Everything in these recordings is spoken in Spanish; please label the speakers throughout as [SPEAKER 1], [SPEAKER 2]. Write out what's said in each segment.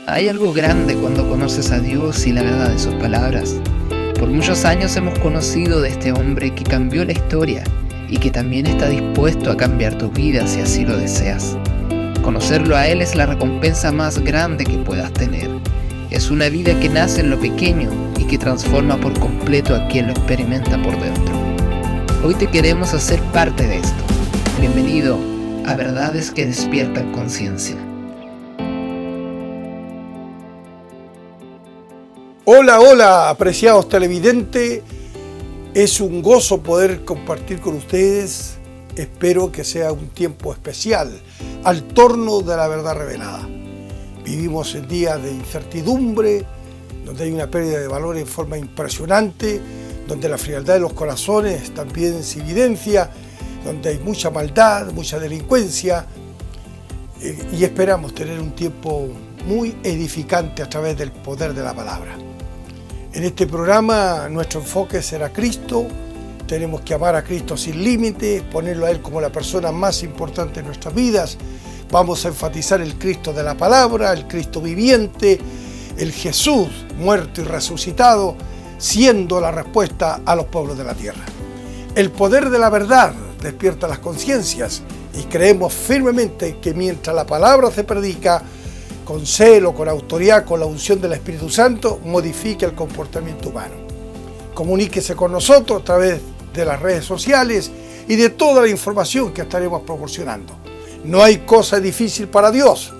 [SPEAKER 1] Hay algo grande cuando conoces a Dios y la verdad de sus palabras. Por muchos años hemos conocido de este hombre que cambió la historia y que también está dispuesto a cambiar tu vida si así lo deseas. Conocerlo a Él es la recompensa más grande que puedas tener. Es una vida que nace en lo pequeño y que transforma por completo a quien lo experimenta por dentro. Hoy te queremos hacer parte de esto. Bienvenido a Verdades que Despiertan Conciencia.
[SPEAKER 2] Hola, apreciados televidentes. Es un gozo poder compartir con ustedes. Espero que sea un tiempo especial al torno de la verdad revelada. Vivimos en días de incertidumbre, donde hay una pérdida de valor en forma impresionante, donde la frialdad de los corazones también se evidencia, donde hay mucha maldad, mucha delincuencia, y esperamos tener un tiempo muy edificante a través del poder de la palabra. En este programa nuestro enfoque será Cristo. Tenemos que amar a Cristo sin límites, ponerlo a Él como la persona más importante en nuestras vidas. Vamos a enfatizar el Cristo de la palabra, el Cristo viviente, el Jesús muerto y resucitado, siendo la respuesta a los pueblos de la tierra. El poder de la verdad despierta las conciencias y creemos firmemente que mientras la palabra se predica, con celo, con autoridad, con la unción del Espíritu Santo, modifica el comportamiento humano. Comuníquese con nosotros a través de las redes sociales y de toda la información que estaremos proporcionando. No hay cosa difícil para Dios.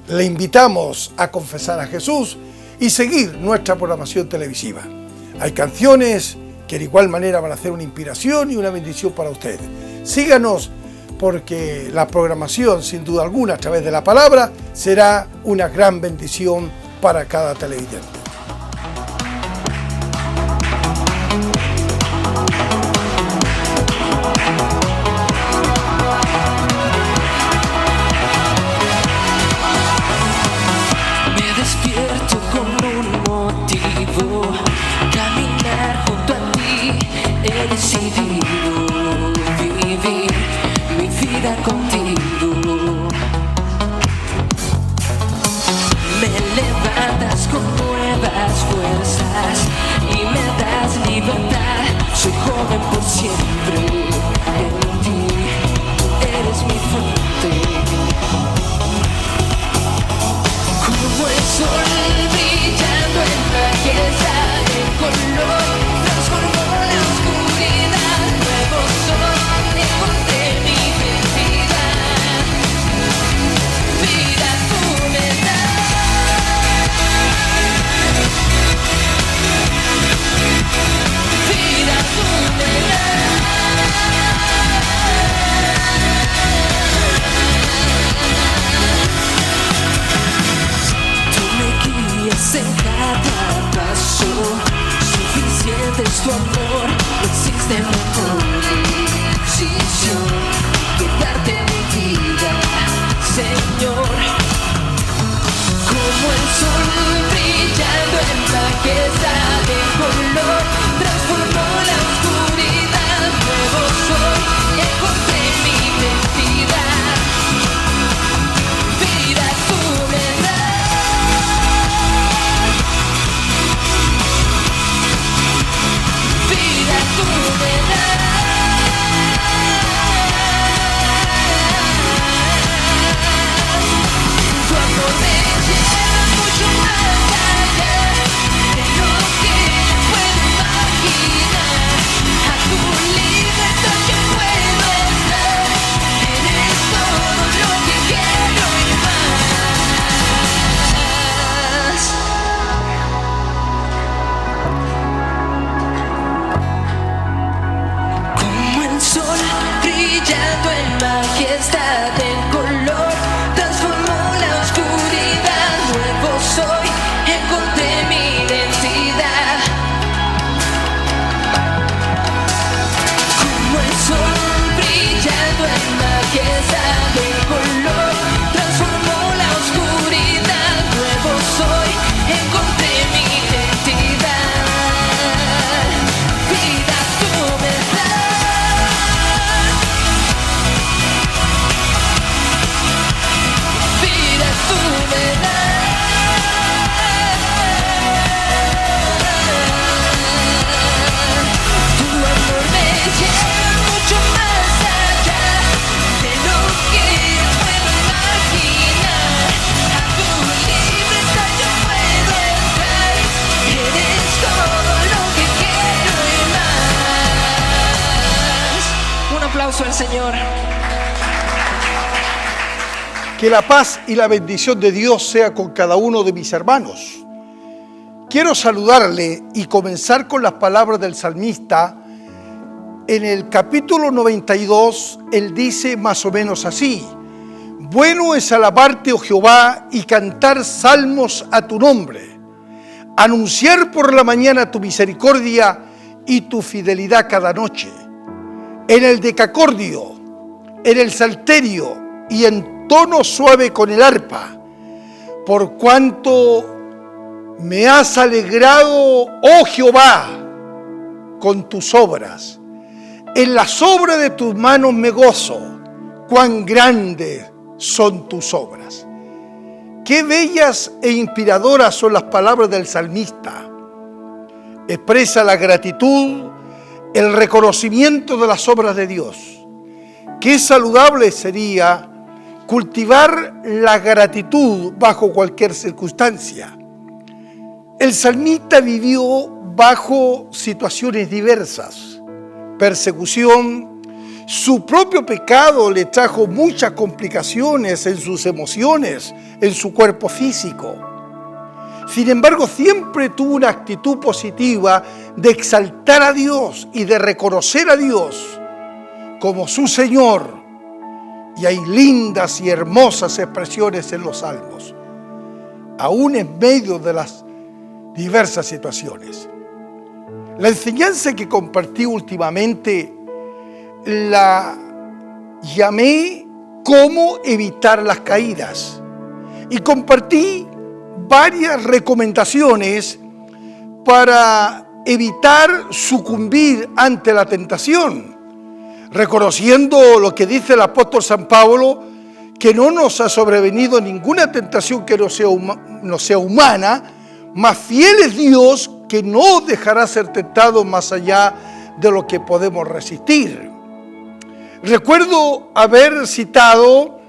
[SPEAKER 2] Le invitamos a confesar a Jesús y seguir nuestra programación televisiva. Hay canciones que de igual manera van a ser una inspiración y una bendición para ustedes. Síganos, porque la programación, sin duda alguna, a través de la palabra, será una gran bendición para cada televidente.
[SPEAKER 3] Me despierto con un motivo, caminar junto a ti, he decidido vivir mi vida contigo. Me levantas con nuevas fuerzas y me das libertad. Soy joven por siempre, en ti eres mi fuente. Como el sol brillando en majestad, en color transformó la oscuridad. Nuevo sol encontré mi identidad. Vida tú me das. Vida tú me das. Tú me guías en cada paso. Suficiente es tu amor, no existe mejor decisión que darte mi vida, Señor. Como el sol brillando en majestad, en color transformó la oscuridad. Nuevo soy, encontré mi identidad. Vida tú me das. Vida tú me das. Tu amor me lleva mucho más allá de lo al Señor.
[SPEAKER 2] Que la paz y la bendición de Dios sea con cada uno de mis hermanos. Quiero saludarle y comenzar con las palabras del salmista. En el capítulo 92, él dice más o menos así: bueno es alabarte, oh Jehová, y cantar salmos a tu nombre, anunciar por la mañana tu misericordia y tu fidelidad cada noche, en el decacordio, en el salterio y en tono suave con el arpa, por cuanto me has alegrado, oh Jehová, con tus obras. En las obras de tus manos me gozo, cuán grandes son tus obras. Qué bellas e inspiradoras son las palabras del salmista. Expresa la gratitud, el reconocimiento de las obras de Dios. Qué saludable sería cultivar la gratitud bajo cualquier circunstancia. El salmista vivió bajo situaciones diversas. Persecución, su propio pecado le trajo muchas complicaciones en sus emociones, en su cuerpo físico. Sin embargo, siempre tuvo una actitud positiva de exaltar a Dios y de reconocer a Dios como su Señor. Y hay lindas y hermosas expresiones en los salmos, aún en medio de las diversas situaciones. La enseñanza que compartí últimamente la llamé cómo evitar las caídas y compartí varias recomendaciones para evitar sucumbir ante la tentación, reconociendo lo que dice el apóstol San Pablo, que no nos ha sobrevenido ninguna tentación que no sea humana, mas fiel es Dios, que no dejará ser tentado más allá de lo que podemos resistir. Recuerdo haber citado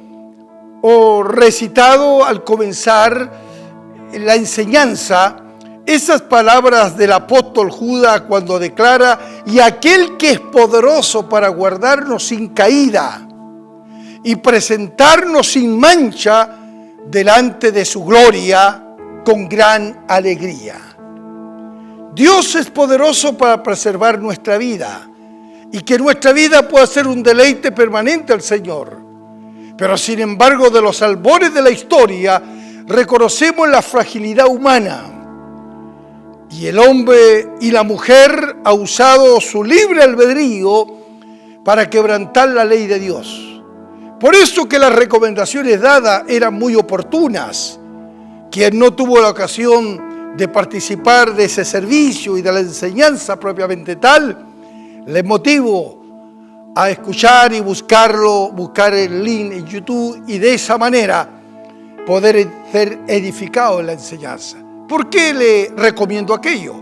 [SPEAKER 2] o recitado al comenzar la enseñanza esas palabras del apóstol Judas cuando declara: y aquel que es poderoso para guardarnos sin caída y presentarnos sin mancha delante de su gloria con gran alegría. Dios es poderoso para preservar nuestra vida y que nuestra vida pueda ser un deleite permanente al Señor. Pero sin embargo, de los albores de la historia, reconocemos la fragilidad humana. Y el hombre y la mujer han usado su libre albedrío para quebrantar la ley de Dios. Por eso que las recomendaciones dadas eran muy oportunas. Quien no tuvo la ocasión de participar de ese servicio y de la enseñanza propiamente tal, les motivo a escuchar y buscar el link en YouTube y de esa manera poder ser edificado en la enseñanza. ¿Por qué le recomiendo aquello?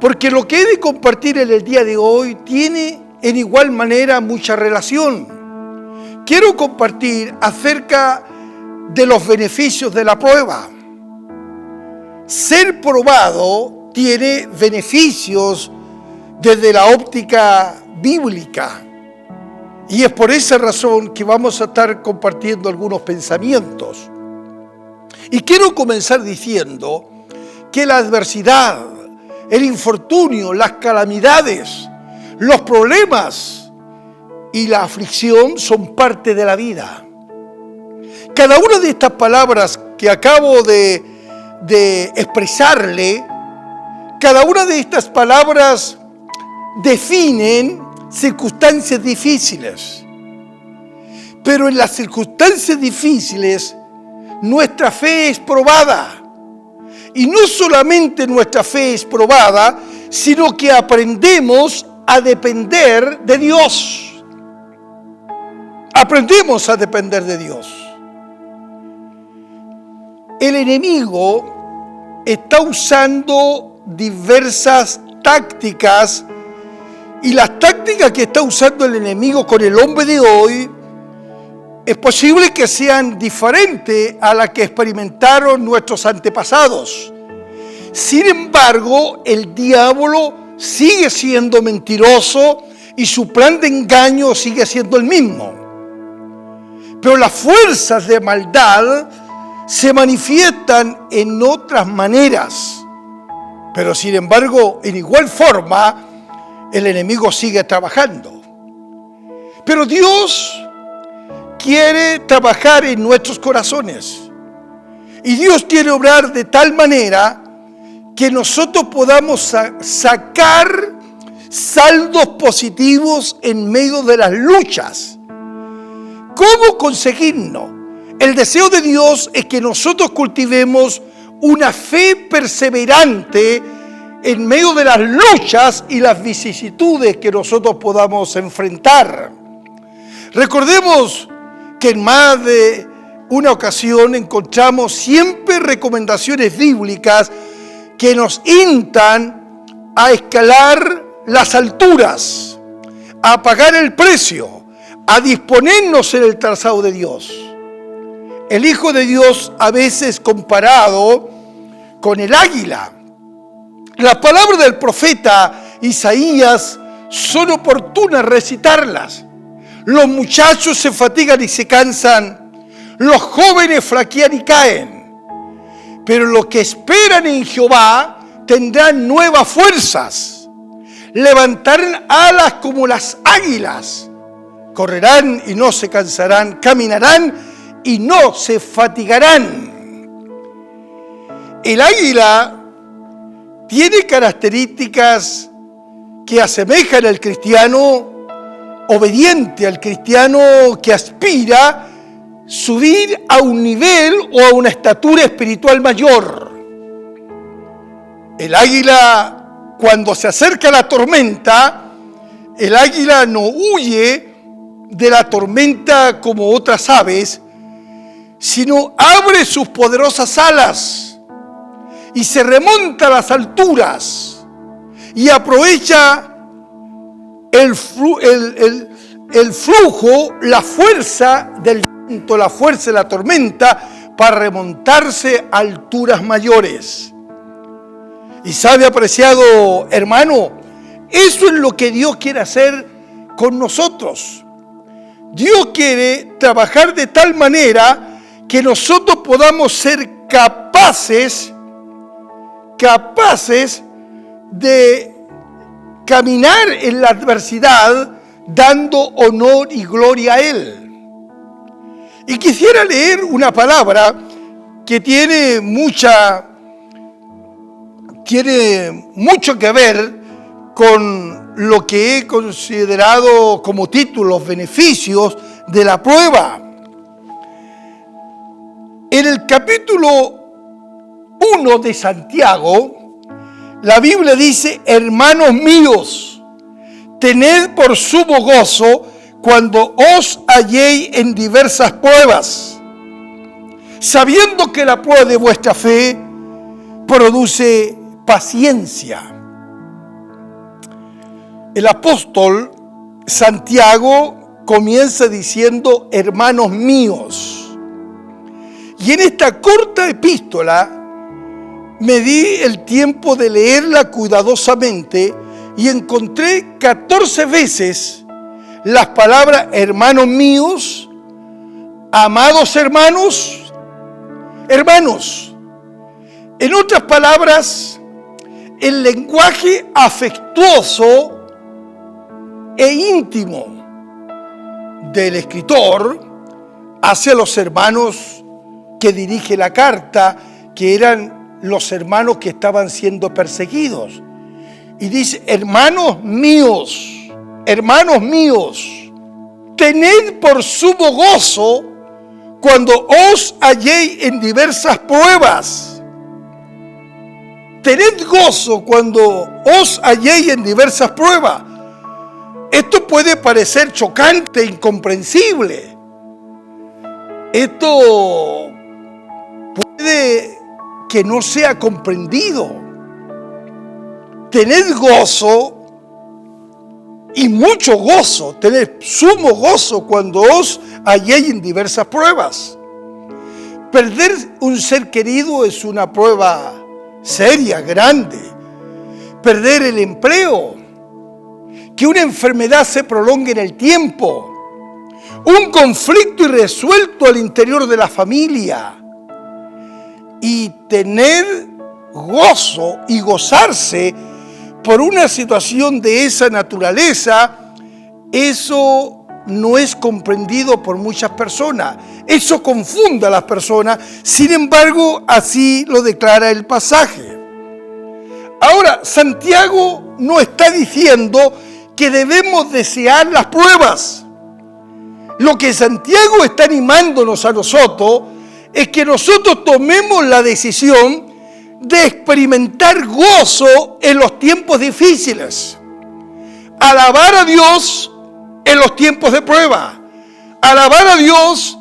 [SPEAKER 2] Porque lo que he de compartir en el día de hoy tiene en igual manera mucha relación. Quiero compartir acerca de los beneficios de la prueba. Ser probado tiene beneficios desde la óptica bíblica. Y es por esa razón que vamos a estar compartiendo algunos pensamientos. Y quiero comenzar diciendo que la adversidad, el infortunio, las calamidades, los problemas y la aflicción son parte de la vida. Cada una de estas palabras que acabo de expresarle, cada una de estas palabras definen circunstancias difíciles. Pero en las circunstancias difíciles, nuestra fe es probada. Y no solamente nuestra fe es probada, sino que aprendemos a depender de Dios. Aprendemos a depender de Dios. El enemigo está usando diversas tácticas y las tácticas que está usando el enemigo con el hombre de hoy es posible que sean diferentes a las que experimentaron nuestros antepasados. Sin embargo, el diablo sigue siendo mentiroso y su plan de engaño sigue siendo el mismo. Pero las fuerzas de maldad se manifiestan en otras maneras. Pero sin embargo, en igual forma, el enemigo sigue trabajando. Pero Dios quiere trabajar en nuestros corazones. Y Dios quiere obrar de tal manera que nosotros podamos sacar saldos positivos en medio de las luchas. ¿Cómo conseguirlo? El deseo de Dios es que nosotros cultivemos una fe perseverante en medio de las luchas y las vicisitudes que nosotros podamos enfrentar. Recordemos que en más de una ocasión encontramos siempre recomendaciones bíblicas que nos instan a escalar las alturas, a pagar el precio, a disponernos en el trazado de Dios. El Hijo de Dios a veces comparado con el águila. Las palabras del profeta Isaías son oportunas recitarlas. Los muchachos se fatigan y se cansan, los jóvenes flaquean y caen. Pero los que esperan en Jehová tendrán nuevas fuerzas, levantarán alas como las águilas, correrán y no se cansarán, caminarán y no se fatigarán. El águila tiene características que asemejan al cristiano obediente, al cristiano que aspira a subir a un nivel o a una estatura espiritual mayor. El águila, cuando se acerca a la tormenta, el águila no huye de la tormenta como otras aves, sino abre sus poderosas alas y se remonta a las alturas y aprovecha el flujo, la fuerza del viento, la fuerza de la tormenta para remontarse a alturas mayores. Y sabe, apreciado hermano, eso es lo que Dios quiere hacer con nosotros. Dios quiere trabajar de tal manera que nosotros podamos ser capaces de caminar en la adversidad dando honor y gloria a Él. Y quisiera leer una palabra que tiene mucho que ver con lo que he considerado como título, los beneficios de la prueba. En el capítulo 1 de Santiago, la Biblia dice: hermanos míos, tened por sumo gozo cuando os halléis en diversas pruebas, sabiendo que la prueba de vuestra fe produce paciencia. El apóstol Santiago comienza diciendo: hermanos míos. Y en esta corta epístola me di el tiempo de leerla cuidadosamente y encontré 14 veces las palabras hermanos míos, amados hermanos, hermanos. En otras palabras, el lenguaje afectuoso e íntimo del escritor hacia los hermanos que dirige la carta, que eran los hermanos que estaban siendo perseguidos. Y dice: hermanos míos, tened por sumo gozo cuando os halléis en diversas pruebas. Tened gozo cuando os halléis en diversas pruebas. Esto puede parecer chocante, incomprensible. Esto puede que no sea comprendido. Tened gozo y mucho gozo, tened sumo gozo cuando os halléis en diversas pruebas. Perder un ser querido es una prueba seria, grande. Perder el empleo, que una enfermedad se prolongue en el tiempo, un conflicto irresuelto al interior de la familia, y tener gozo y gozarse por una situación de esa naturaleza, eso no es comprendido por muchas personas. Eso confunde a las personas. Sin embargo, así lo declara el pasaje. Ahora, Santiago no está diciendo que debemos desear las pruebas. Lo que Santiago está animándonos a nosotros es que nosotros tomemos la decisión de experimentar gozo en los tiempos difíciles. Alabar a Dios en los tiempos de prueba. Alabar a Dios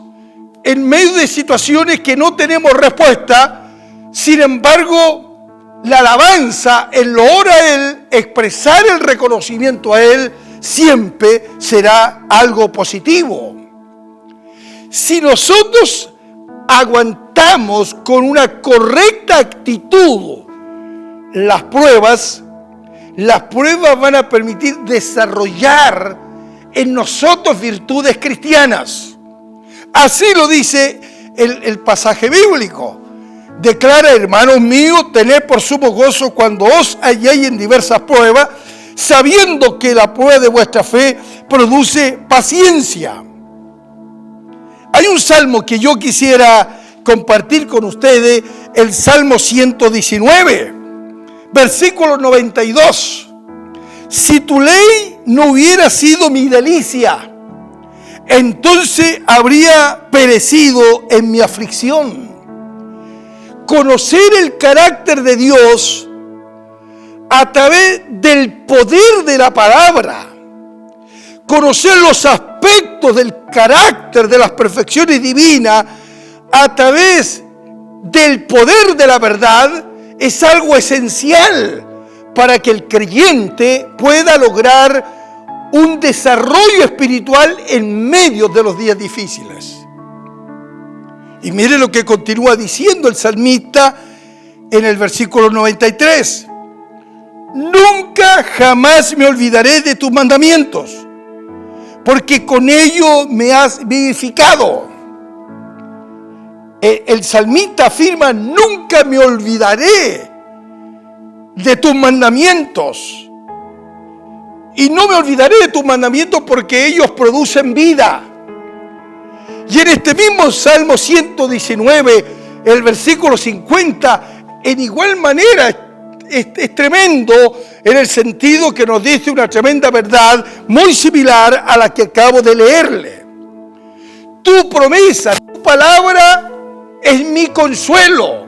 [SPEAKER 2] en medio de situaciones que no tenemos respuesta. Sin embargo, la alabanza, el loor a Él, expresar el reconocimiento a Él, siempre será algo positivo. Si nosotros aguantamos con una correcta actitud las pruebas van a permitir desarrollar en nosotros virtudes cristianas. Así lo dice el pasaje bíblico. Declara, hermanos míos, tened por sumo gozo cuando os halléis en diversas pruebas, sabiendo que la prueba de vuestra fe produce paciencia. Hay un salmo que yo quisiera compartir con ustedes, el Salmo 119, versículo 92. Si tu ley no hubiera sido mi delicia, entonces habría perecido en mi aflicción. Conocer el carácter de Dios a través del poder de la palabra, conocer los aspectos del carácter de las perfecciones divinas a través del poder de la verdad, es algo esencial para que el creyente pueda lograr un desarrollo espiritual en medio de los días difíciles. Y mire lo que continúa diciendo el salmista en el versículo 93. Nunca jamás me olvidaré de tus mandamientos, porque con ello me has vivificado. El salmista afirma, nunca me olvidaré de tus mandamientos. Y no me olvidaré de tus mandamientos porque ellos producen vida. Y en este mismo Salmo 119, el versículo 50, en igual manera es tremendo en el sentido que nos dice una tremenda verdad muy similar a la que acabo de leerle. Tu promesa, tu palabra es mi consuelo.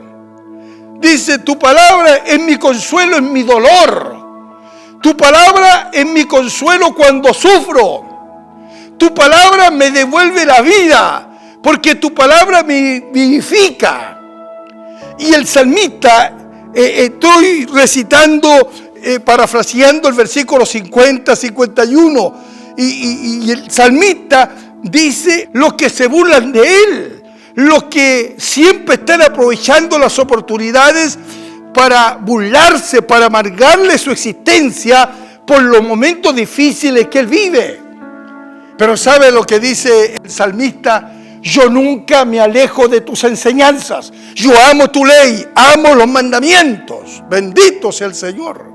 [SPEAKER 2] Dice, tu palabra es mi consuelo en mi dolor. Tu palabra es mi consuelo cuando sufro. Tu palabra me devuelve la vida, porque tu palabra me vivifica. Y el salmista, estoy recitando, parafraseando el versículo 50, 51, y el salmista dice, los que se burlan de él, los que siempre están aprovechando las oportunidades para burlarse, para amargarle su existencia por los momentos difíciles que él vive. Pero ¿sabe lo que dice el salmista? Yo nunca me alejo de tus enseñanzas. Yo amo tu ley, amo los mandamientos. Bendito sea el Señor.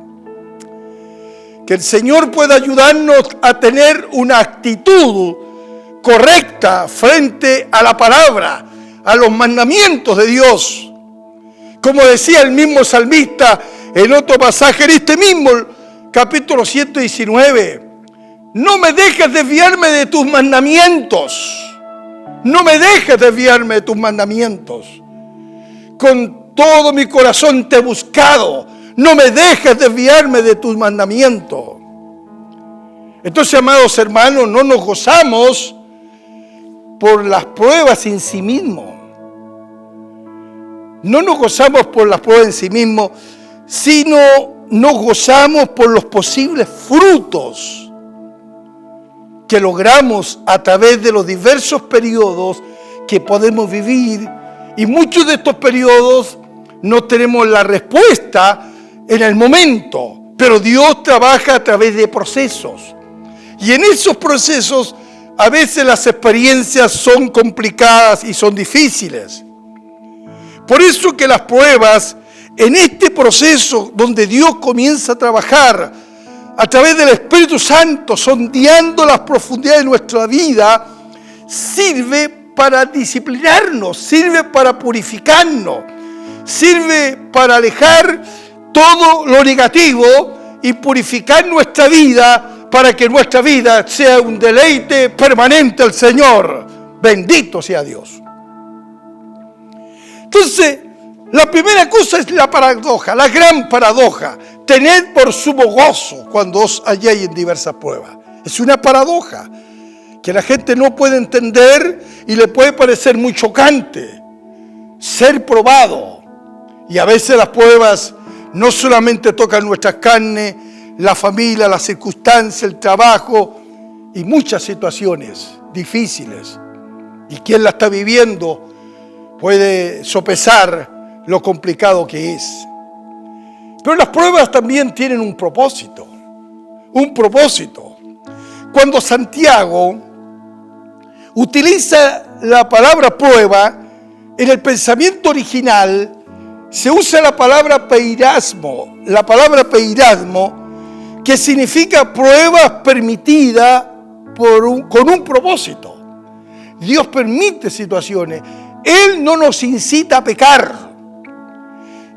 [SPEAKER 2] Que el Señor pueda ayudarnos a tener una actitud correcta frente a la palabra, a los mandamientos de Dios. Como decía el mismo salmista en otro pasaje, en este mismo capítulo 119, no me dejes desviarme de tus mandamientos. No me dejes desviarme de tus mandamientos. Con todo mi corazón te he buscado. No me dejes desviarme de tus mandamientos. Entonces, amados hermanos, no nos gozamos por las pruebas en sí mismo. No nos gozamos por las pruebas en sí mismo, sino nos gozamos por los posibles frutos que logramos a través de los diversos periodos que podemos vivir. Y muchos de estos periodos no tenemos la respuesta en el momento, Pero Dios trabaja a través de procesos. Y en esos procesos, a veces las experiencias son complicadas y son difíciles. Por eso que las pruebas, en este proceso donde Dios comienza a trabajar a través del Espíritu Santo, sondeando las profundidades de nuestra vida, sirve para disciplinarnos, sirve para purificarnos, sirve para alejar todo lo negativo y purificar nuestra vida para que nuestra vida sea un deleite permanente al Señor. Bendito sea Dios. Entonces, la primera cosa es la paradoja, la gran paradoja. Tened por sumo gozo cuando os halléis en diversas pruebas. Es una paradoja que la gente no puede entender y le puede parecer muy chocante. Ser probado. Y a veces las pruebas no solamente tocan nuestras carnes, la familia, las circunstancias, el trabajo y muchas situaciones difíciles. Y quien la está viviendo puede sopesar lo complicado que es. Pero las pruebas también tienen un propósito. Un propósito. Cuando Santiago utiliza la palabra prueba, en el pensamiento original se usa la palabra peirasmo. La palabra peirasmo, que significa pruebas permitidas con un propósito. Dios permite situaciones. Él no nos incita a pecar,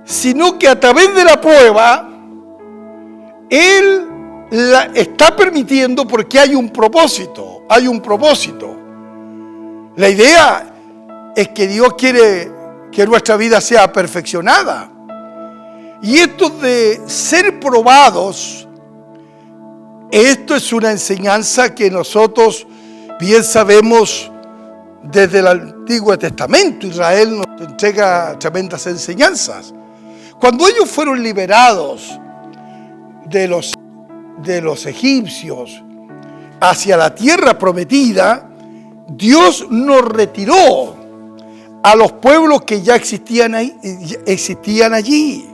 [SPEAKER 2] sino que a través de la prueba, Él la está permitiendo porque hay un propósito, hay un propósito. La idea es que Dios quiere que nuestra vida sea perfeccionada. Y esto de ser probados, esto es una enseñanza que nosotros bien sabemos desde el Antiguo Testamento. Israel nos entrega tremendas enseñanzas. Cuando ellos fueron liberados de los egipcios hacia la tierra prometida, Dios nos retiró a los pueblos que ya existían allí.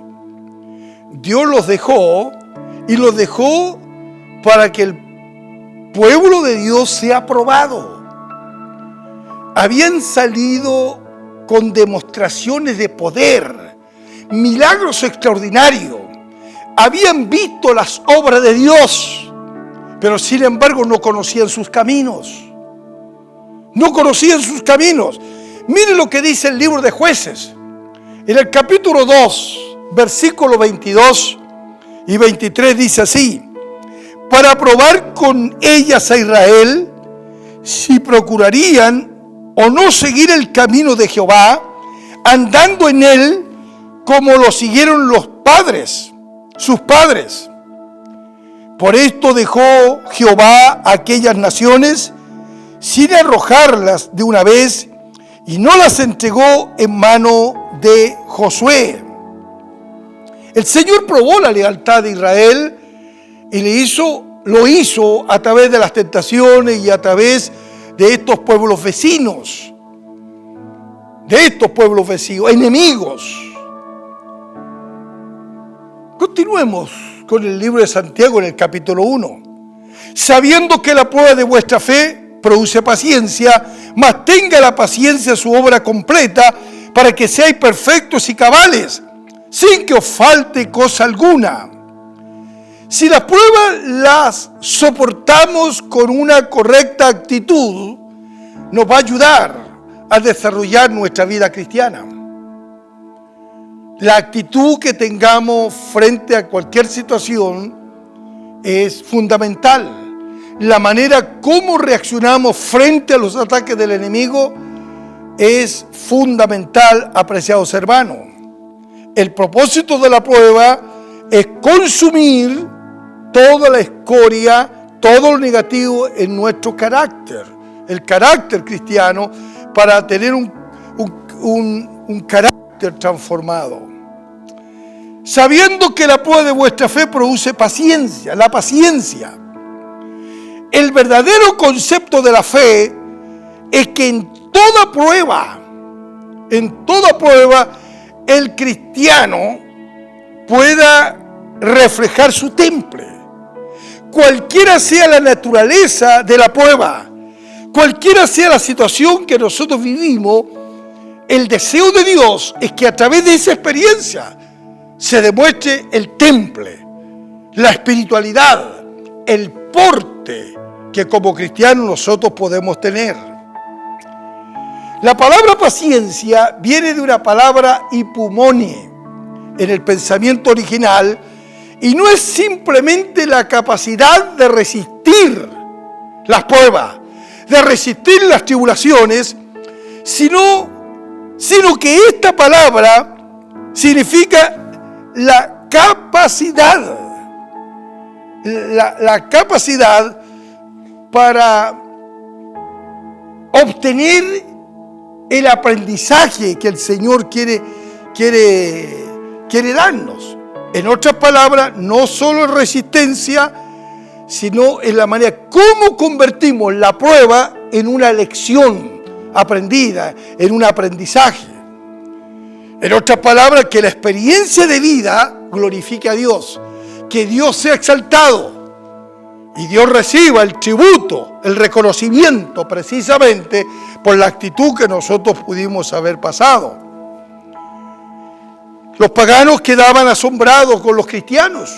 [SPEAKER 2] Dios los dejó y los dejó para que el pueblo de Dios sea probado. Habían salido con demostraciones de poder, milagros extraordinarios. Habían visto las obras de Dios, pero sin embargo no conocían sus caminos. No conocían sus caminos. Miren lo que dice el libro de Jueces. En el capítulo 2, versículos 22 y 23 dice así: para probar con ellas a Israel, si procurarían o no seguir el camino de Jehová, andando en él como lo siguieron los padres, sus padres. Por esto dejó Jehová a aquellas naciones sin arrojarlas de una vez, y no las entregó en mano de Josué. El Señor probó la lealtad de Israel y lo hizo a través de las tentaciones y a través de estos pueblos vecinos, enemigos. Continuemos con el libro de Santiago en el capítulo 1. Sabiendo que la prueba de vuestra fe produce paciencia, mas tenga la paciencia su obra completa, para que seáis perfectos y cabales, sin que os falte cosa alguna. Si las pruebas las soportamos con una correcta actitud, nos va a ayudar a desarrollar nuestra vida cristiana. La actitud que tengamos frente a cualquier situación es fundamental. La manera como reaccionamos frente a los ataques del enemigo es fundamental, apreciados hermanos. El propósito de la prueba es consumir toda la escoria, todo lo negativo en nuestro carácter, el carácter cristiano, para tener un carácter transformado. Sabiendo que la prueba de vuestra fe produce paciencia, la paciencia. El verdadero concepto de la fe es que en toda prueba, el cristiano pueda reflejar su temple. Cualquiera sea la naturaleza de la prueba, cualquiera sea la situación que nosotros vivimos, el deseo de Dios es que a través de esa experiencia se demuestre el temple, la espiritualidad, el porte que como cristianos nosotros podemos tener. La palabra paciencia viene de una palabra hipumone en el pensamiento original y no es simplemente la capacidad de resistir las pruebas, de resistir las tribulaciones, sino que esta palabra significa la capacidad, la capacidad para obtener el aprendizaje que el Señor quiere darnos. En otras palabras, no solo en resistencia, sino en la manera cómo convertimos la prueba en una lección aprendida, en un aprendizaje. En otras palabras, que la experiencia de vida glorifique a Dios, que Dios sea exaltado y Dios reciba el tributo, el reconocimiento precisamente por la actitud que nosotros pudimos haber pasado. Los paganos quedaban asombrados con los cristianos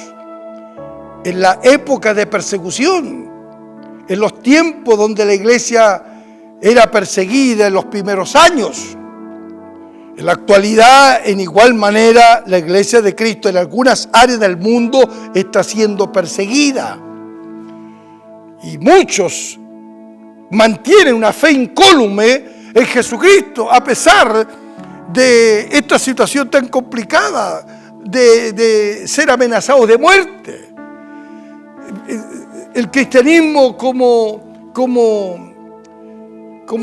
[SPEAKER 2] en la época de persecución, en los tiempos donde la iglesia era perseguida en los primeros años. En la actualidad, en igual manera, la iglesia de Cristo en algunas áreas del mundo está siendo perseguida. Y muchos mantienen una fe incólume en Jesucristo, a pesar de esta situación tan complicada, de ser amenazados de muerte. El cristianismo como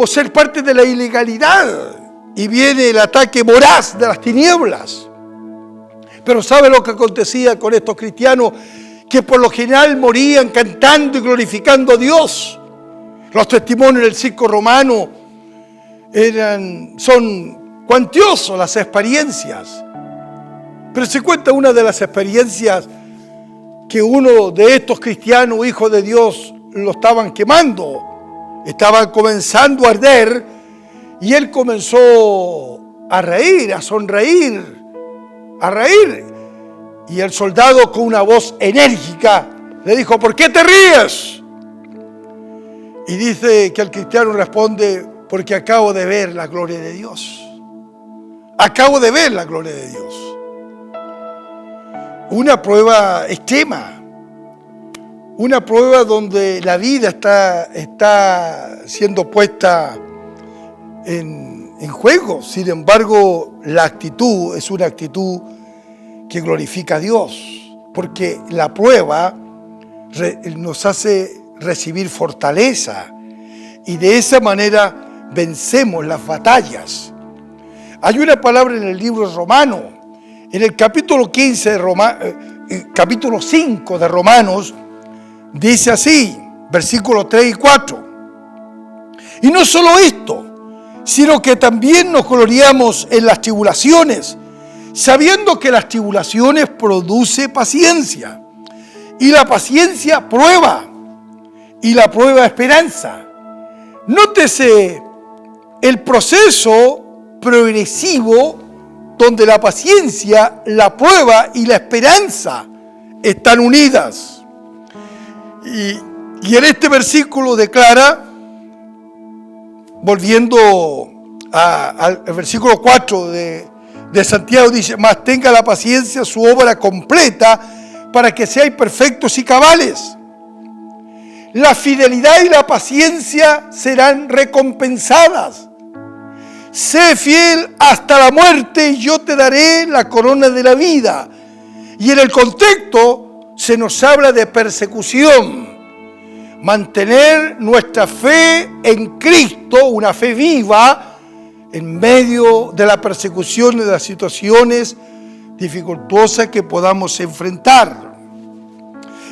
[SPEAKER 2] ser parte de la ilegalidad, y viene el ataque voraz de las tinieblas. Pero ¿sabe lo que acontecía con estos cristianos? Que por lo general morían cantando y glorificando a Dios. Los testimonios del circo romano son cuantiosos, las experiencias. Pero se cuenta una de las experiencias que uno de estos cristianos, hijos de Dios, lo estaban quemando. Estaban comenzando a arder y él comenzó a reír, a sonreír, a reír. Y el soldado con una voz enérgica le dijo: ¿por qué te ríes? Y dice que el cristiano responde: porque acabo de ver la gloria de Dios. Acabo de ver la gloria de Dios. Una prueba extrema. Una prueba donde la vida está siendo puesta en juego. Sin embargo, la actitud es una actitud que glorifica a Dios, porque la prueba nos hace recibir fortaleza y de esa manera vencemos las batallas. Hay una palabra en el libro de Romanos, en el capítulo 15 capítulo 5 de Romanos, dice así, versículos 3 y 4. Y no solo esto, sino que también nos gloriamos en las tribulaciones, sabiendo que las tribulaciones produce paciencia, y la paciencia prueba, y la prueba esperanza. Nótese el proceso progresivo donde la paciencia, la prueba y la esperanza están unidas. Y en este versículo declara, volviendo al versículo 4 de Santiago, dice: mas tenga la paciencia su obra completa, para que seáis perfectos y cabales. La fidelidad y la paciencia serán recompensadas. Sé fiel hasta la muerte y yo te daré la corona de la vida. Y en el contexto se nos habla de persecución. Mantener nuestra fe en Cristo, una fe viva, en medio de la persecución y de las situaciones dificultosas que podamos enfrentar.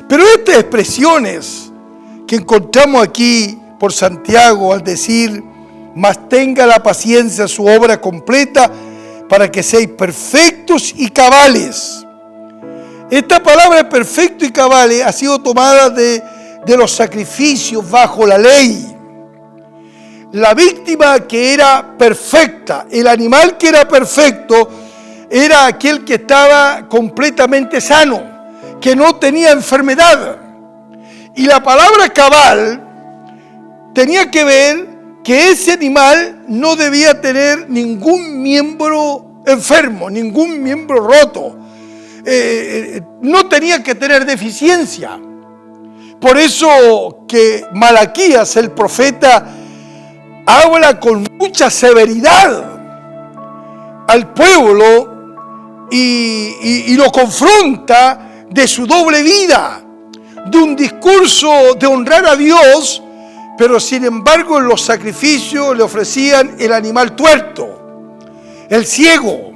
[SPEAKER 2] Pero estas expresiones que encontramos aquí por Santiago al decir: mas tenga la paciencia su obra completa, para que seáis perfectos y cabales. Esta palabra perfecto y cabal ha sido tomada de los sacrificios bajo la ley. La víctima que era perfecta, el animal que era perfecto, era aquel que estaba completamente sano, que no tenía enfermedad. Y la palabra cabal tenía que ver que ese animal no debía tener ningún miembro enfermo, ningún miembro roto. No tenía que tener deficiencia. Por eso que Malaquías, el profeta, habla con mucha severidad al pueblo y lo confronta de su doble vida, de un discurso de honrar a Dios, pero sin embargo en los sacrificios le ofrecían el animal tuerto, el ciego,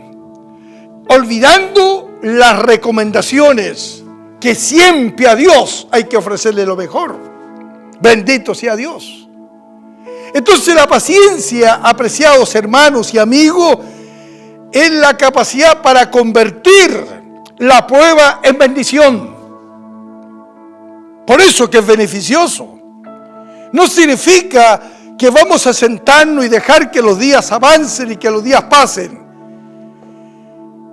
[SPEAKER 2] olvidando las recomendaciones que siempre a Dios hay que ofrecerle lo mejor. Bendito sea Dios. Entonces la paciencia, apreciados hermanos y amigos, es la capacidad para convertir la prueba en bendición. Por eso que es beneficioso. No significa que vamos a sentarnos y dejar que los días avancen y que los días pasen.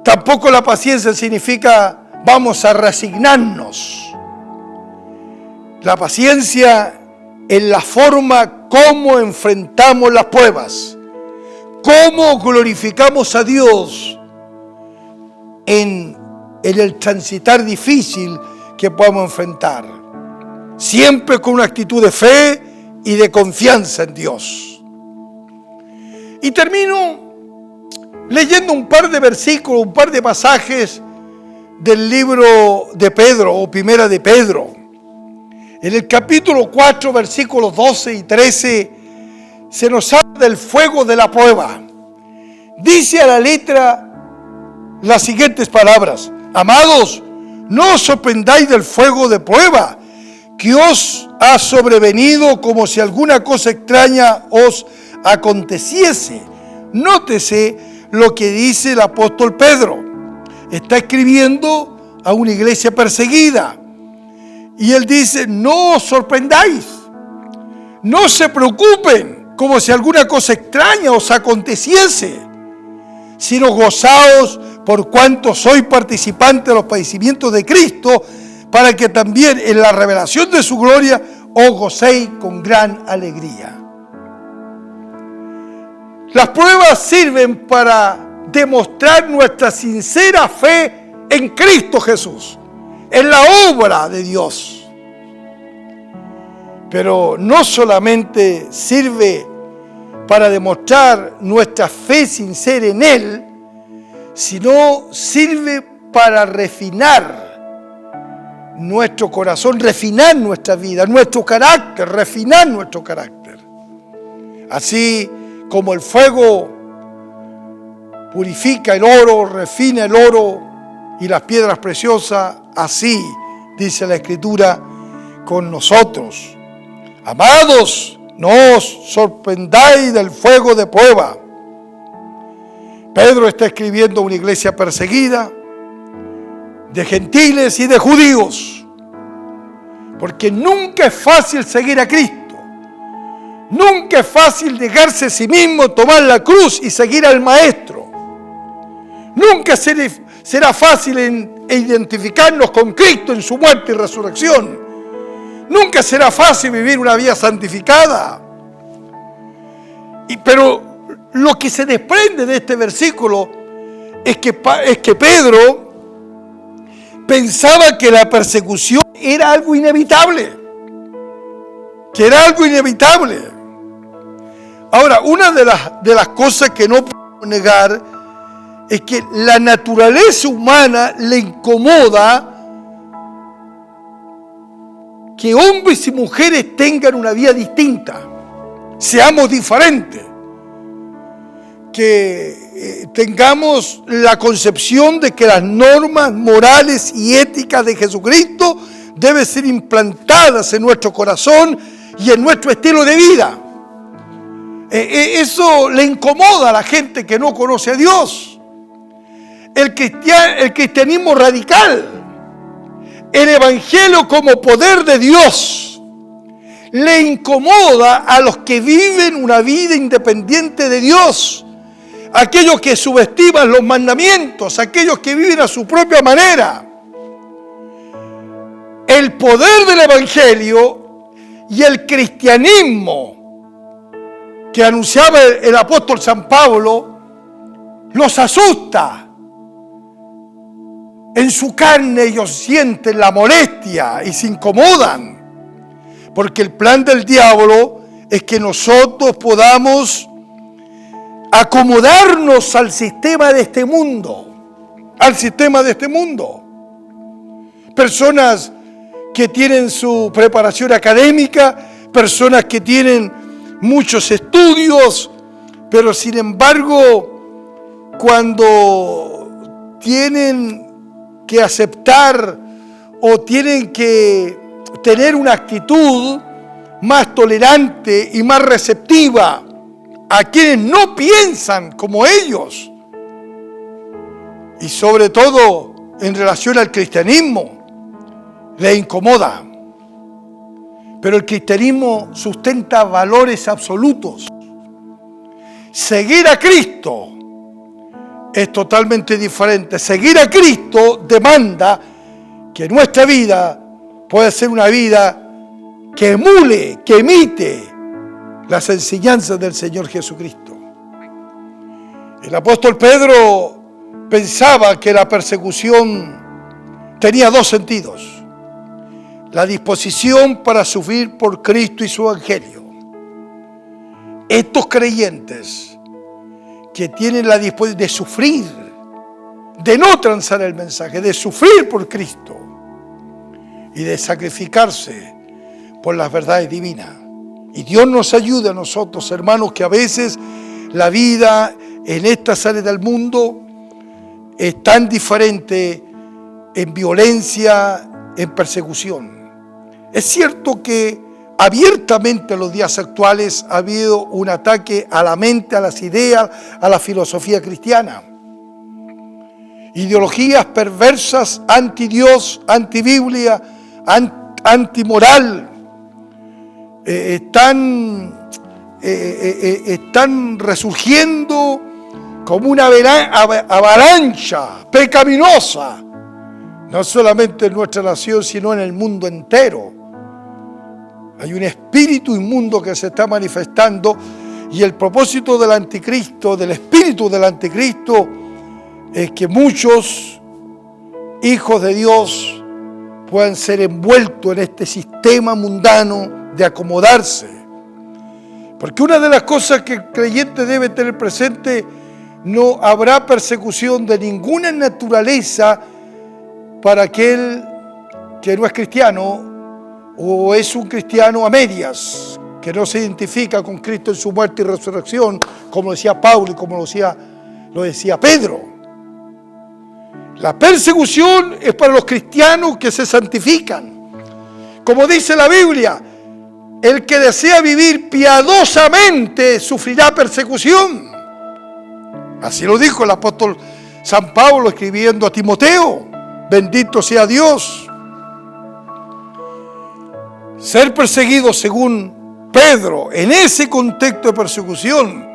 [SPEAKER 2] Tampoco la paciencia significa vamos a resignarnos. La paciencia es la forma como enfrentamos las pruebas, cómo glorificamos a Dios en el transitar difícil que podamos enfrentar, siempre con una actitud de fe y de confianza en Dios. Y termino leyendo un par de versículos, un par de pasajes del libro de Pedro o Primera de Pedro. En el capítulo 4, versículos 12 y 13, se nos habla del fuego de la prueba. Dice a la letra las siguientes palabras: amados, no os sorprendáis del fuego de prueba que os ha sobrevenido como si alguna cosa extraña os aconteciese. Nótese lo que dice el apóstol Pedro. Está escribiendo a una iglesia perseguida. Y él dice, no os sorprendáis, no se preocupen como si alguna cosa extraña os aconteciese, sino gozaos por cuanto sois participantes de los padecimientos de Cristo, para que también en la revelación de su gloria os gocéis con gran alegría. Las pruebas sirven para demostrar nuestra sincera fe en Cristo Jesús, en la obra de Dios. Pero no solamente sirve para demostrar nuestra fe sincera en Él, sino sirve para refinar nuestro corazón, refinar nuestra vida, nuestro carácter, refinar nuestro carácter. Así como el fuego purifica el oro, refina el oro y las piedras preciosas, así dice la Escritura con nosotros. Amados, no os sorprendáis del fuego de prueba. Pedro está escribiendo a una iglesia perseguida, de gentiles y de judíos, porque nunca es fácil seguir a Cristo. Nunca es fácil negarse a sí mismo, tomar la cruz y seguir al Maestro. Nunca será fácil identificarnos con Cristo en su muerte y resurrección. Nunca será fácil vivir una vida santificada. Pero lo que se desprende de este versículo es que Pedro pensaba que la persecución era algo inevitable. Que era algo inevitable. Ahora, una de las cosas que no podemos negar es que la naturaleza humana le incomoda que hombres y mujeres tengan una vida distinta, seamos diferentes, que tengamos la concepción de que las normas morales y éticas de Jesucristo deben ser implantadas en nuestro corazón y en nuestro estilo de vida. Eso le incomoda a la gente que no conoce a Dios. El cristianismo radical el Evangelio como poder de Dios le incomoda a los que viven una vida independiente de Dios, aquellos que subestiman los mandamientos, aquellos que viven a su propia manera. El poder del Evangelio y el cristianismo que anunciaba el apóstol San Pablo los asusta. En su carne ellos sienten la molestia y se incomodan, porque el plan del diablo es que nosotros podamos acomodarnos al sistema de este mundo, Personas que tienen su preparación académica, personas que tienen muchos estudios, pero sin embargo, cuando tienen que aceptar o tienen que tener una actitud más tolerante y más receptiva a quienes no piensan como ellos, y sobre todo en relación al cristianismo, les incomoda. Pero el cristianismo sustenta valores absolutos. Seguir a Cristo es totalmente diferente. Seguir a Cristo demanda que nuestra vida pueda ser una vida que emule, que imite las enseñanzas del Señor Jesucristo. El apóstol Pedro pensaba que la persecución tenía dos sentidos: la disposición para sufrir por Cristo y su Evangelio. Estos creyentes que tienen la disposición de sufrir, de no transar el mensaje, de sufrir por Cristo y de sacrificarse por las verdades divinas. Y Dios nos ayude a nosotros, hermanos, que a veces la vida en estas áreas del mundo es tan diferente en violencia, en persecución. Es cierto que abiertamente en los días actuales ha habido un ataque a la mente, a las ideas, a la filosofía cristiana. Ideologías perversas, anti-Dios, anti-Biblia, anti-moral, están resurgiendo como una avalancha pecaminosa, no solamente en nuestra nación, sino en el mundo entero. Hay un espíritu inmundo que se está manifestando, y el propósito del anticristo, del espíritu del anticristo, es que muchos hijos de Dios puedan ser envueltos en este sistema mundano de acomodarse. Porque una de las cosas que el creyente debe tener presente: no habrá persecución de ninguna naturaleza para aquel que no es cristiano, o es un cristiano a medias, que no se identifica con Cristo en su muerte y resurrección, como decía Pablo y como lo decía Pedro. La persecución es para los cristianos que se santifican. Como dice la Biblia, el que desea vivir piadosamente sufrirá persecución. Así lo dijo el apóstol San Pablo escribiendo a Timoteo. Bendito sea Dios. Ser perseguido, según Pedro, en ese contexto de persecución,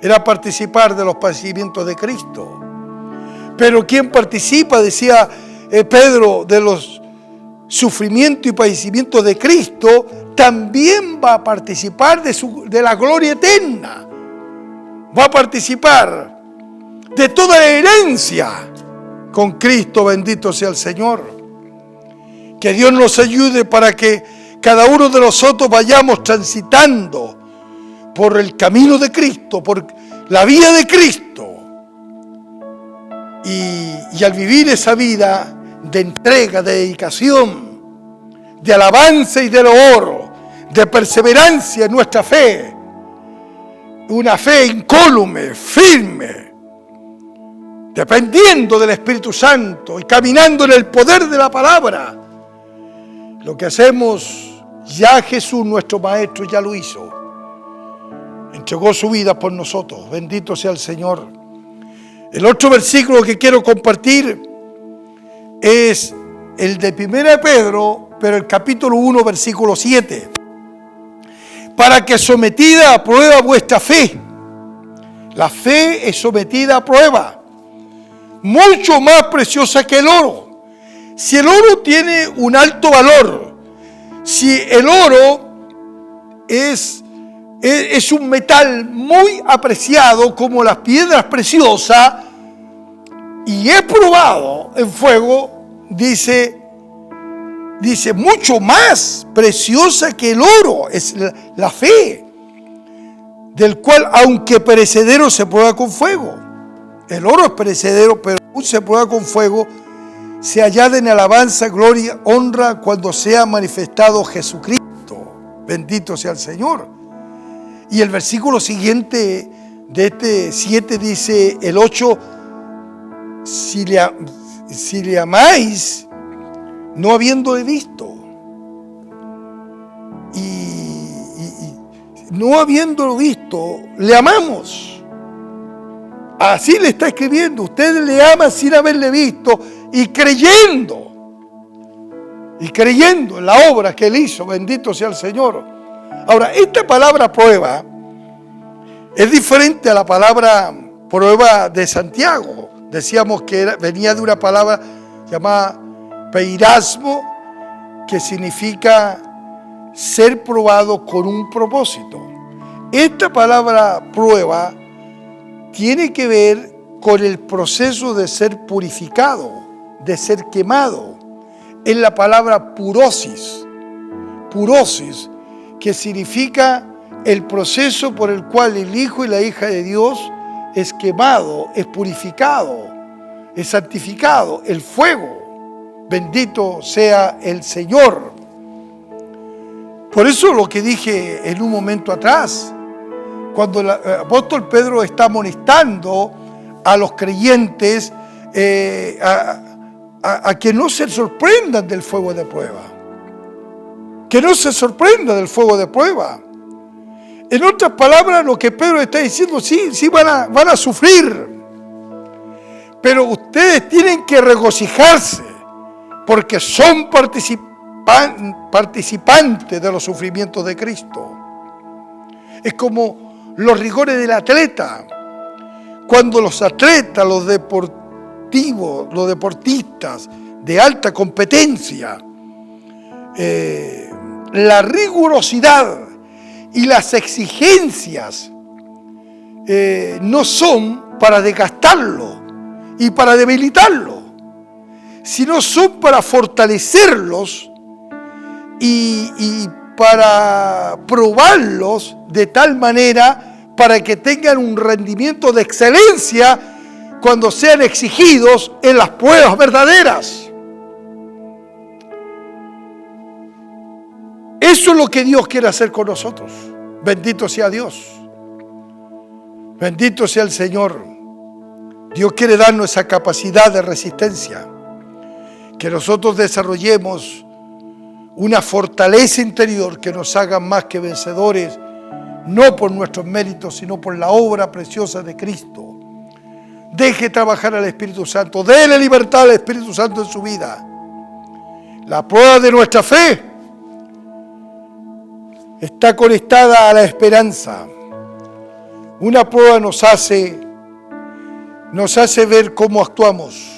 [SPEAKER 2] era participar de los padecimientos de Cristo. Pero quien participa, decía Pedro, de los sufrimientos y padecimientos de Cristo, también va a participar de la gloria eterna. Va a participar de toda la herencia con Cristo. Bendito sea el Señor. Que Dios nos ayude para que cada uno de nosotros vayamos transitando por el camino de Cristo, por la vía de Cristo. Y al vivir esa vida de entrega, de dedicación, de alabanza y de loor, de perseverancia en nuestra fe, una fe incólume, firme, dependiendo del Espíritu Santo y caminando en el poder de la palabra. Lo que hacemos, ya Jesús nuestro Maestro ya lo hizo. Entregó su vida por nosotros. Bendito sea el Señor. El otro versículo que quiero compartir es el de 1 Pedro, pero el capítulo 1, versículo 7. Para que sometida a prueba vuestra fe. La fe es sometida a prueba. Mucho más preciosa que el oro. Si el oro tiene un alto valor, si el oro es un metal muy apreciado como las piedras preciosas y es probado en fuego, dice mucho más preciosa que el oro es la fe, del cual aunque perecedero se prueba con fuego. El oro es perecedero, pero aún se prueba con fuego, se añade en alabanza, gloria, honra cuando sea manifestado Jesucristo. Bendito sea el Señor. Y el versículo siguiente de este 7 dice, el 8, si le amáis, no habiéndole visto. Y no habiéndolo visto, le amamos. Así le está escribiendo. Ustedes le aman sin haberle visto y creyendo en la obra que él hizo. Bendito sea el Señor. Ahora, esta palabra prueba es diferente a la palabra prueba de Santiago. Decíamos que venía de una palabra llamada peirasmo, que significa ser probado con un propósito. Esta palabra prueba tiene que ver con el proceso de ser purificado, de ser quemado. Es la palabra purosis, que significa el proceso por el cual el Hijo y la hija de Dios es quemado, es purificado, es santificado, el fuego. Bendito sea el Señor. Por eso lo que dije en un momento atrás, cuando el apóstol Pedro está amonestando a los creyentes a que no se sorprendan del fuego de prueba. Que no se sorprenda del fuego de prueba. En otras palabras, lo que Pedro está diciendo, sí van a sufrir. Pero ustedes tienen que regocijarse porque son participantes de los sufrimientos de Cristo. Es como los rigores del atleta. Cuando los atletas, los deportistas de alta competencia, la rigurosidad y las exigencias no son para desgastarlo y para debilitarlo, sino son para fortalecerlos y para probarlos de tal manera para que tengan un rendimiento de excelencia cuando sean exigidos en las pruebas verdaderas. Eso es lo que Dios quiere hacer con nosotros. Bendito sea Dios. Bendito sea el Señor. Dios quiere darnos esa capacidad de resistencia. Que nosotros desarrollemos una fortaleza interior que nos haga más que vencedores, no por nuestros méritos, sino por la obra preciosa de Cristo. Deje trabajar al Espíritu Santo. Dele libertad al Espíritu Santo en su vida. La prueba de nuestra fe está conectada a la esperanza. Una prueba nos hace ver cómo actuamos.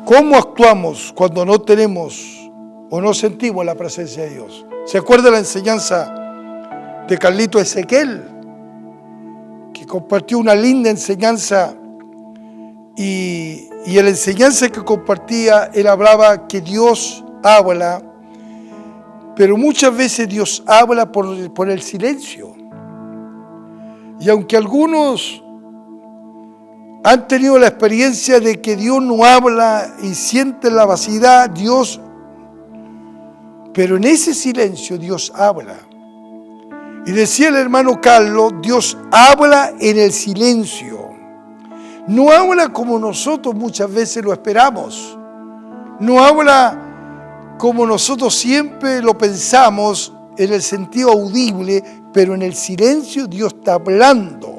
[SPEAKER 2] ¿Cómo actuamos cuando no tenemos o no sentimos la presencia de Dios? ¿Se acuerda la enseñanza de Carlito Ezequiel? Que compartió una linda enseñanza y en la enseñanza que compartía él hablaba que Dios habla, pero muchas veces Dios habla por el silencio. Y aunque algunos han tenido la experiencia de que Dios no habla y sienten la vacidad, pero en ese silencio Dios habla. Y decía el hermano Carlos, Dios habla en el silencio. No habla como nosotros muchas veces lo esperamos. No habla como nosotros siempre lo pensamos en el sentido audible, pero en el silencio Dios está hablando.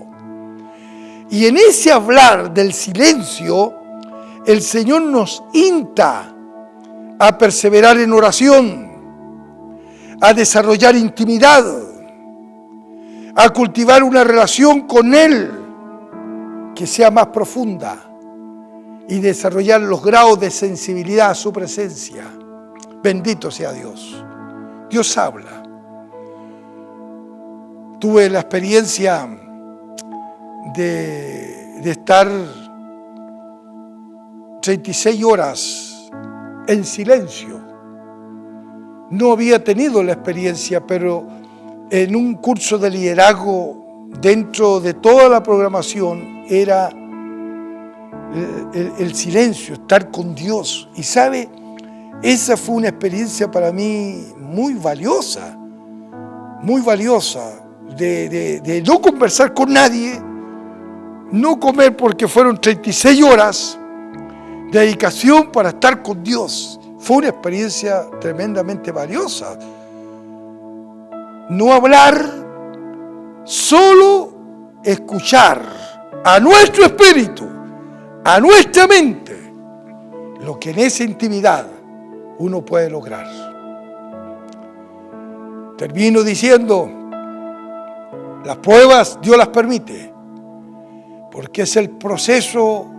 [SPEAKER 2] Y en ese hablar del silencio el Señor nos insta a perseverar en oración, a desarrollar intimidad, a cultivar una relación con Él que sea más profunda y desarrollar los grados de sensibilidad a su presencia. Bendito sea Dios. Dios habla. Tuve la experiencia de estar 36 horas en silencio. No había tenido la experiencia, pero en un curso de liderazgo, dentro de toda la programación, era el silencio, estar con Dios. Y sabe, esa fue una experiencia para mí muy valiosa, de no conversar con nadie, no comer, porque fueron 36 horas de dedicación para estar con Dios. Fue una experiencia tremendamente valiosa. No hablar, solo escuchar a nuestro espíritu, a nuestra mente, lo que en esa intimidad uno puede lograr. Termino diciendo, las pruebas Dios las permite, porque es el proceso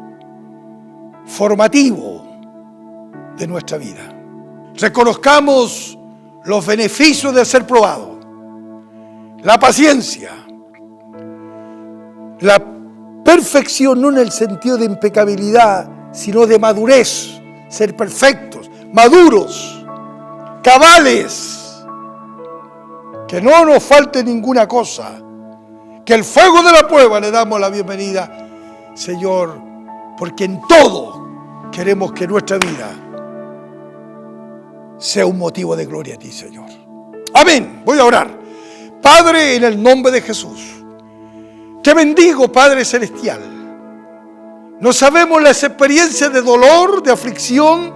[SPEAKER 2] formativo de nuestra vida. Reconozcamos los beneficios de ser probado, la paciencia, la perfección, no en el sentido de impecabilidad, sino de madurez, ser perfectos, maduros, cabales, que no nos falte ninguna cosa, que el fuego de la prueba le damos la bienvenida, Señor, porque en todo queremos que nuestra vida sea un motivo de gloria a ti, Señor. Amén. Voy a orar. Padre, en el nombre de Jesús, te bendigo, Padre Celestial. No sabemos las experiencias de dolor, de aflicción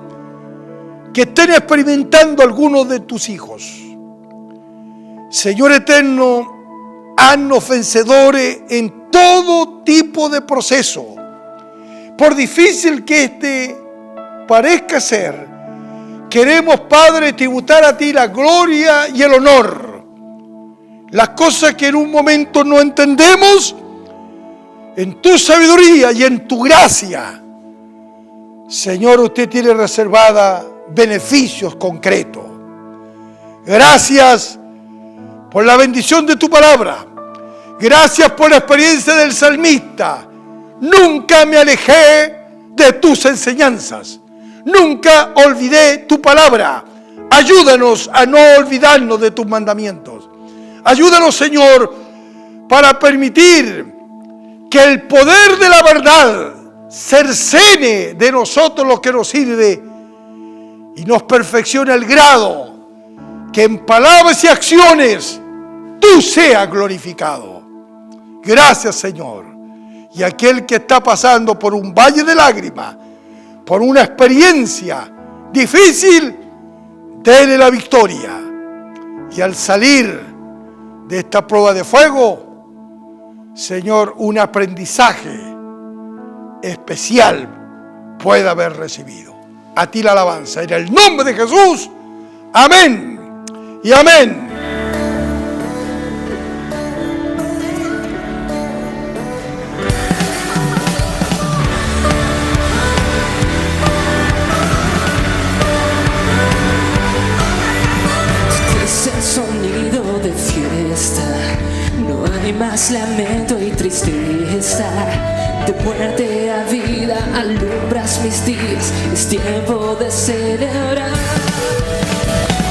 [SPEAKER 2] que estén experimentando algunos de tus hijos. Señor eterno, haznos vencedores en todo tipo de proceso. Por difícil que este parezca ser, queremos, Padre, tributar a ti la gloria y el honor. Las cosas que en un momento no entendemos, en tu sabiduría y en tu gracia, Señor, usted tiene reservada beneficios concretos. Gracias por la bendición de tu palabra. Gracias por la experiencia del salmista. Nunca me alejé de tus enseñanzas. Nunca olvidé tu palabra. Ayúdanos a no olvidarnos de tus mandamientos. Ayúdanos, Señor, para permitir que el poder de la verdad cercene de nosotros lo que nos sirve y nos perfeccione al grado que en palabras y acciones tú seas glorificado. Gracias, Señor. Y aquel que está pasando por un valle de lágrimas, por una experiencia difícil, dele la victoria. Y al salir de esta prueba de fuego, Señor, un aprendizaje especial puede haber recibido. A ti la alabanza. En el nombre de Jesús. Amén y amén.
[SPEAKER 3] Más lamento y tristeza, de muerte a vida alumbras mis días, es tiempo de celebrar.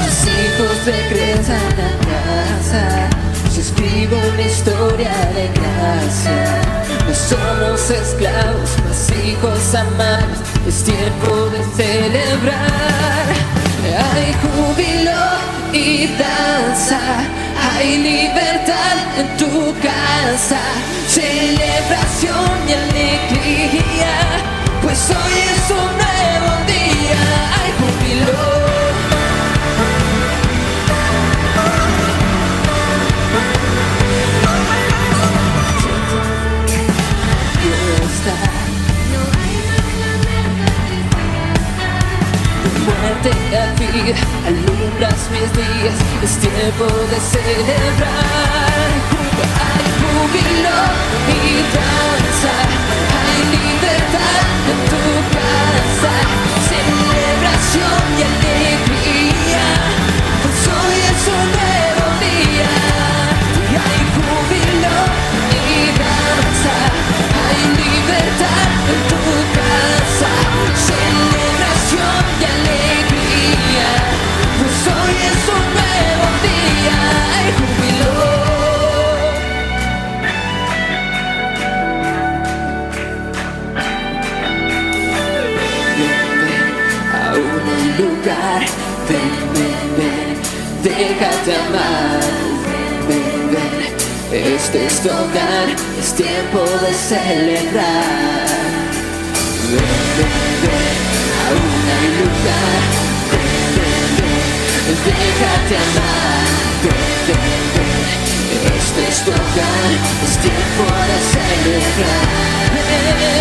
[SPEAKER 3] Tus hijos regresan a casa, se escribe una historia de gracia. No somos esclavos, mas hijos amados, es tiempo de celebrar. Hay júbilo y danza, hay libertad en tu casa, celebración y alegría, pues hoy es un nuevo día. Hay júbilo. muerte a vida, alumbras mis días, es tiempo de celebrar. Hay júbilo y danza, hay libertad en tu casa, celebración y alegría, pues hoy es un nuevo día. Hay júbilo y danza, hay libertad en tu casa, celebración y alegría, pues hoy es un nuevo día. Hay júbilo. Lugar, ven, ven, ven, déjate amar, ven, ven, este es tu hogar, es tiempo de celebrar. Ven, ven, ven, aún hay lugar, ven, ven, ven, déjate amar, ven, ven, ven, este es tu hogar, es tiempo de celebrar. Ven,